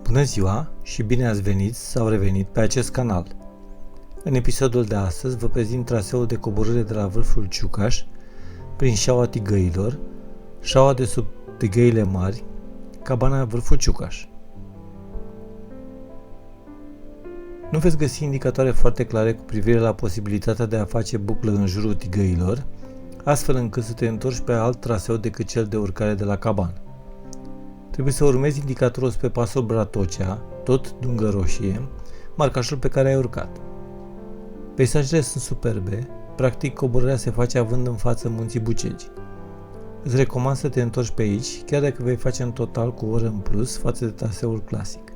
Bună ziua și bine ați venit sau revenit pe acest canal. În episodul de astăzi vă prezint traseul de coborâre de la vârful Ciucaș prin șaua Tigăilor, șaua de sub Tigăile Mari, cabana vârful Ciucaș. Nu veți găsi indicatoare foarte clare cu privire la posibilitatea de a face buclă în jurul Tigăilor, astfel încât să te întorci pe alt traseu decât cel de urcare de la cabană. Trebuie să urmezi indicatorul spre pasul Bratocea, tot dungă roșie, marcașul pe care ai urcat. Peisajele sunt superbe, practic coborârea se face având în față munții Bucegi. Îți recomand să te întorci pe aici, chiar dacă vei face în total cu o oră în plus față de traseul clasic.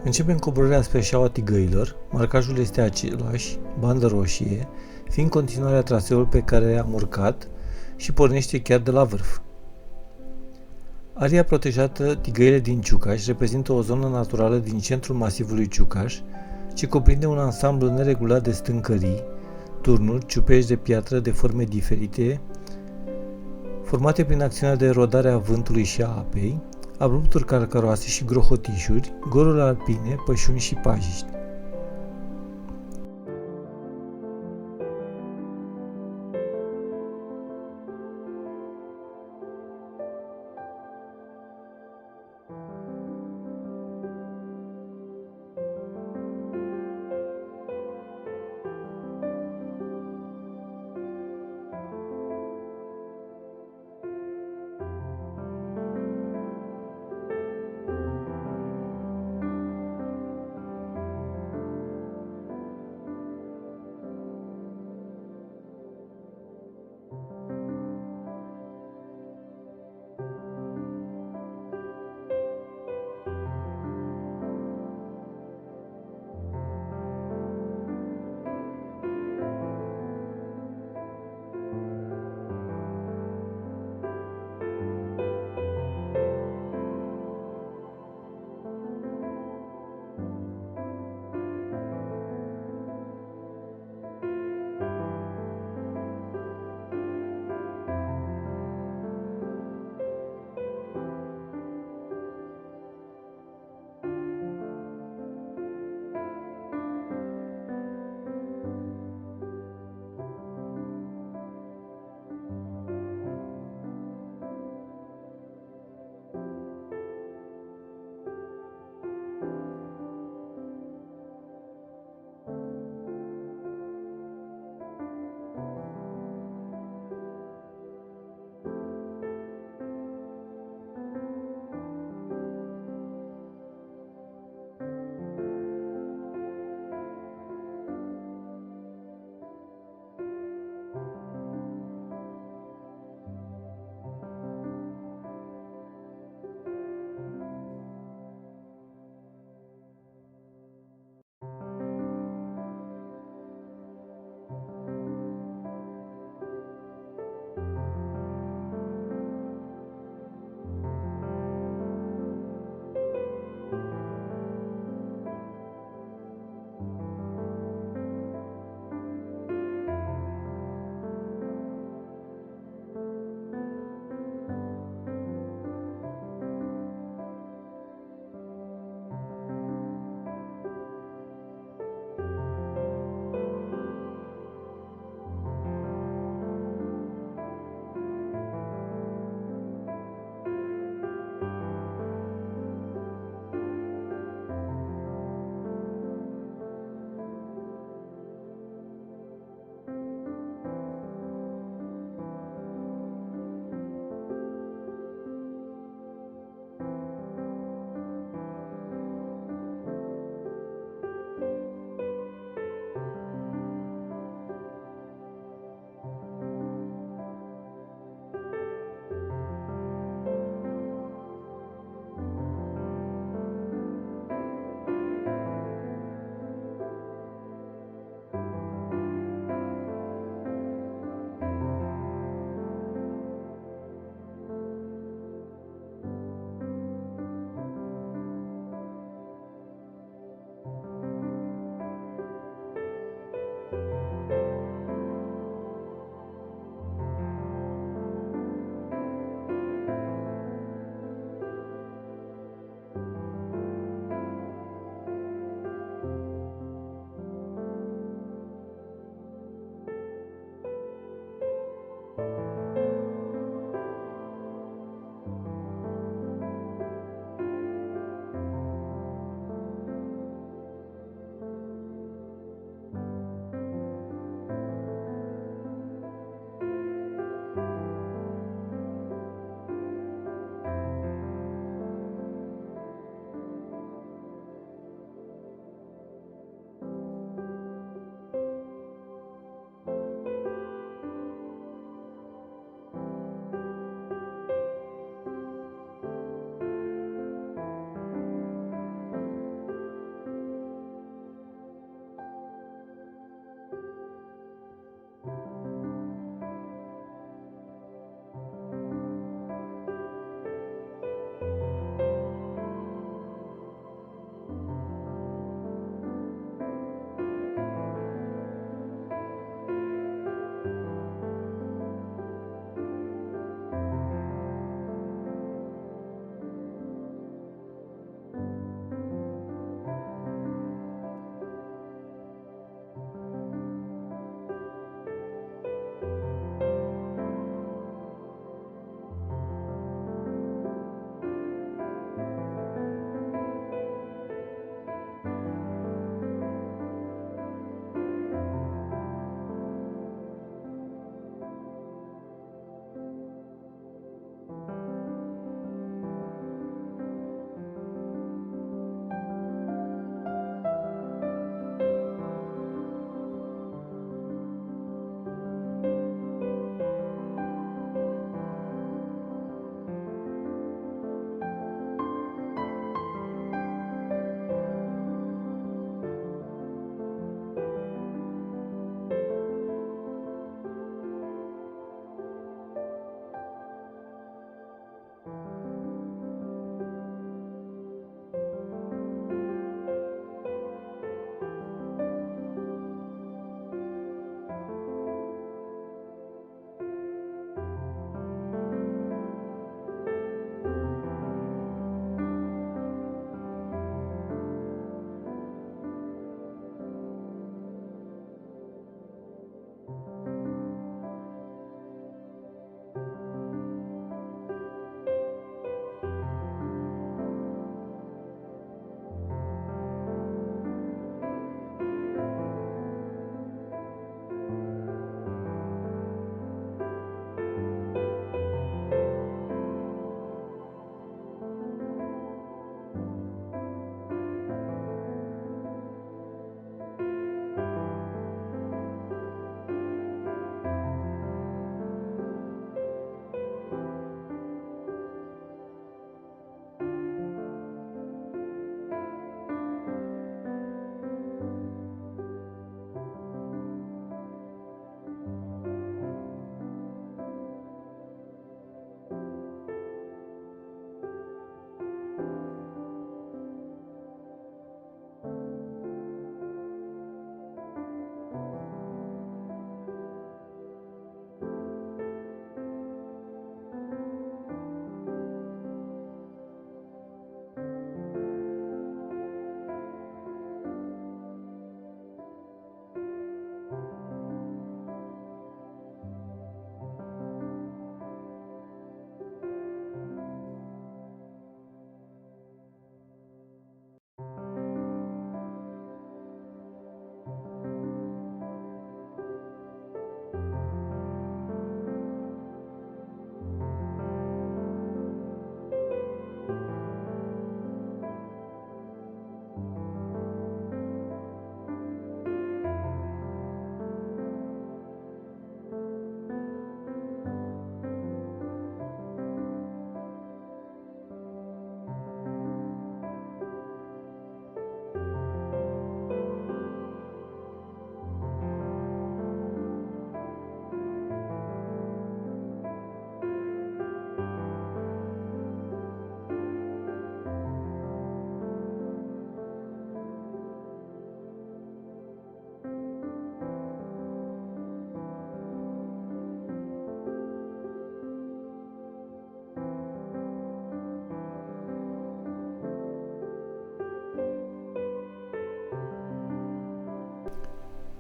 Începem coborârea spre șaua Tigăilor, marcajul este același, bandă roșie, fiind continuarea traseului pe care am urcat și pornește chiar de la vârf. Aria protejată Tigăile din Ciucaș reprezintă o zonă naturală din centrul masivului Ciucaș, ce cuprinde un ansamblu neregulat de stâncării, turnuri, ciuperci de piatră de forme diferite, formate prin acțiunea de erodare a vântului și a apei, abrupturi calcaroase și grohotișuri, goruri alpine, pășuni și pajiști.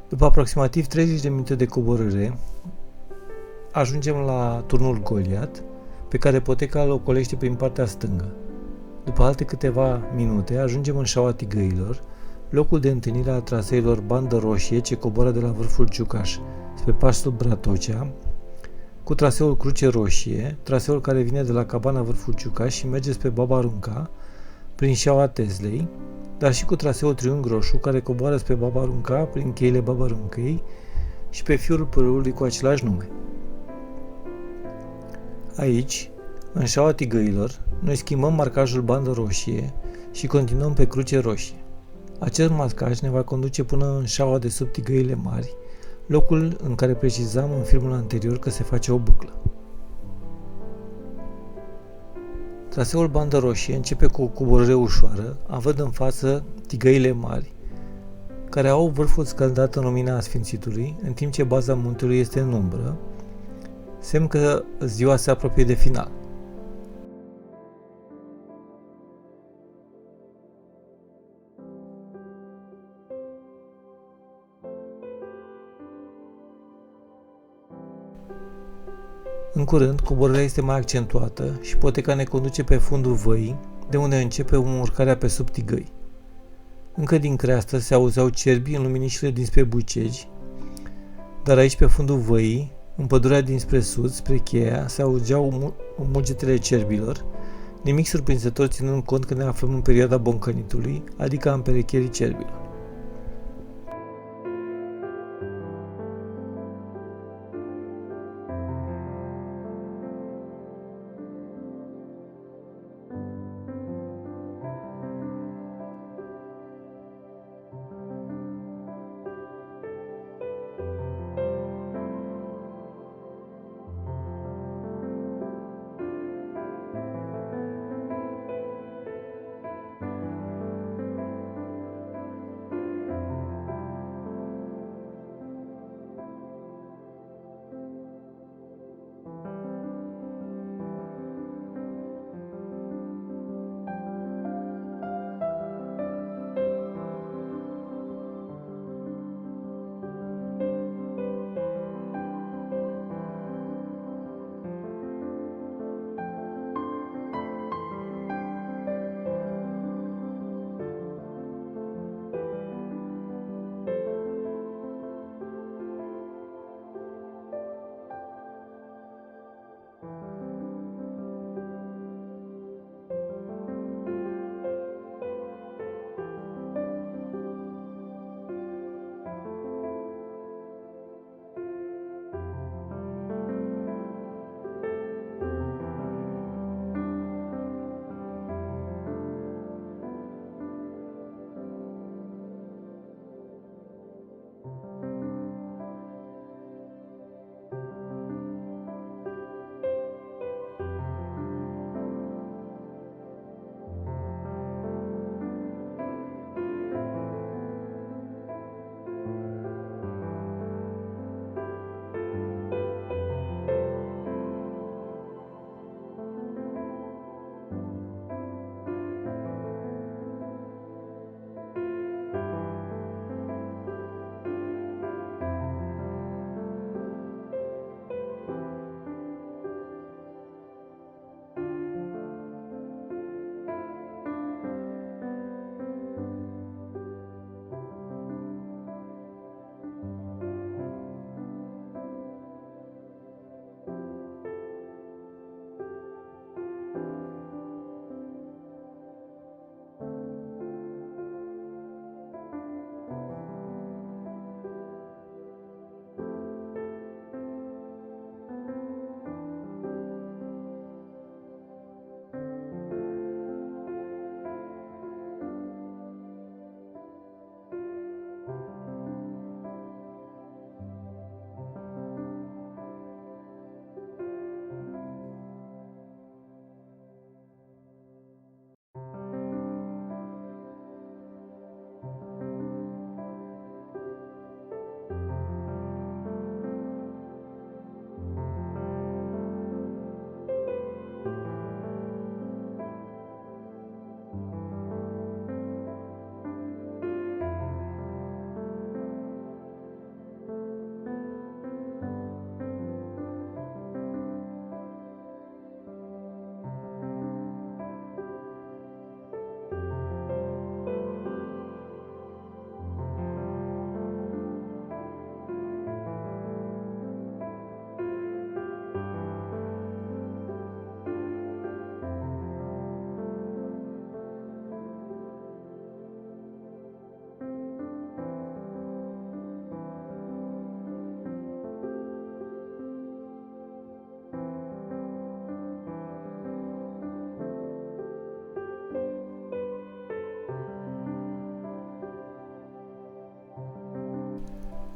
După aproximativ 30 de minute de coborâre, ajungem la turnul Goliat, pe care poteca îl ocolește prin partea stângă. După alte câteva minute, ajungem în Șaua Tigăilor, locul de întâlnire al traseilor Bandă Roșie ce coboară de la vârful Ciucaș spre pasul Bratocea, cu traseul Cruce Roșie, traseul care vine de la Cabana Vârful Ciucaș și merge spre Baba Runca, prin Șaua Tezlei, dar și cu traseul Triunghi Roșu care coboară spre Baba Runca, prin cheile Baba Runcăi și pe fiul pârâului cu același nume. Aici, în Șaua Tigăilor, noi schimbăm marcajul Bandă Roșie și continuăm pe Cruce Roșie. Acest marcaj ne va conduce până în Șaua de sub Tigăile Mari, locul în care precizam în filmul anterior că se face o buclă. Traseul Bandă Roșie începe cu o coborâre ușoară, având în față Tigăile Mari, care au vârful scăldat în lumina Sfințitului, în timp ce baza muntelui este în umbră, semn că ziua se apropie de final. În curând, coborârea este mai accentuată și poteca ne conduce pe fundul văii, de unde începe urcarea pe sub Tigăi. Încă din creastă se auzeau cerbii în luminișile dinspre Bucegi, dar aici pe fundul văii, în pădurea dinspre sud, spre Cheia, se auzeau mugetele cerbilor, nimic surprinzător ținând cont că ne aflăm în perioada boncănitului, adică a împerecherii cerbilor.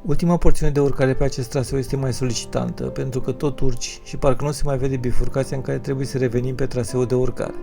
Ultima porțiune de urcare pe acest traseu este mai solicitantă, pentru că tot urci și parcă nu se mai vede bifurcația în care trebuie să revenim pe traseul de urcare.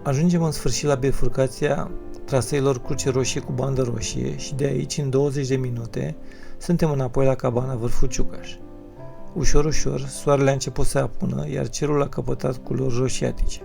Ajungem în sfârșit la bifurcația traseelor Cruce Roșie cu bandă roșie și de aici, în 20 de minute, suntem înapoi la cabana Vârful Ciucaș. Ușor, ușor, soarele a început să apună, iar cerul a căpătat culori roșiatice.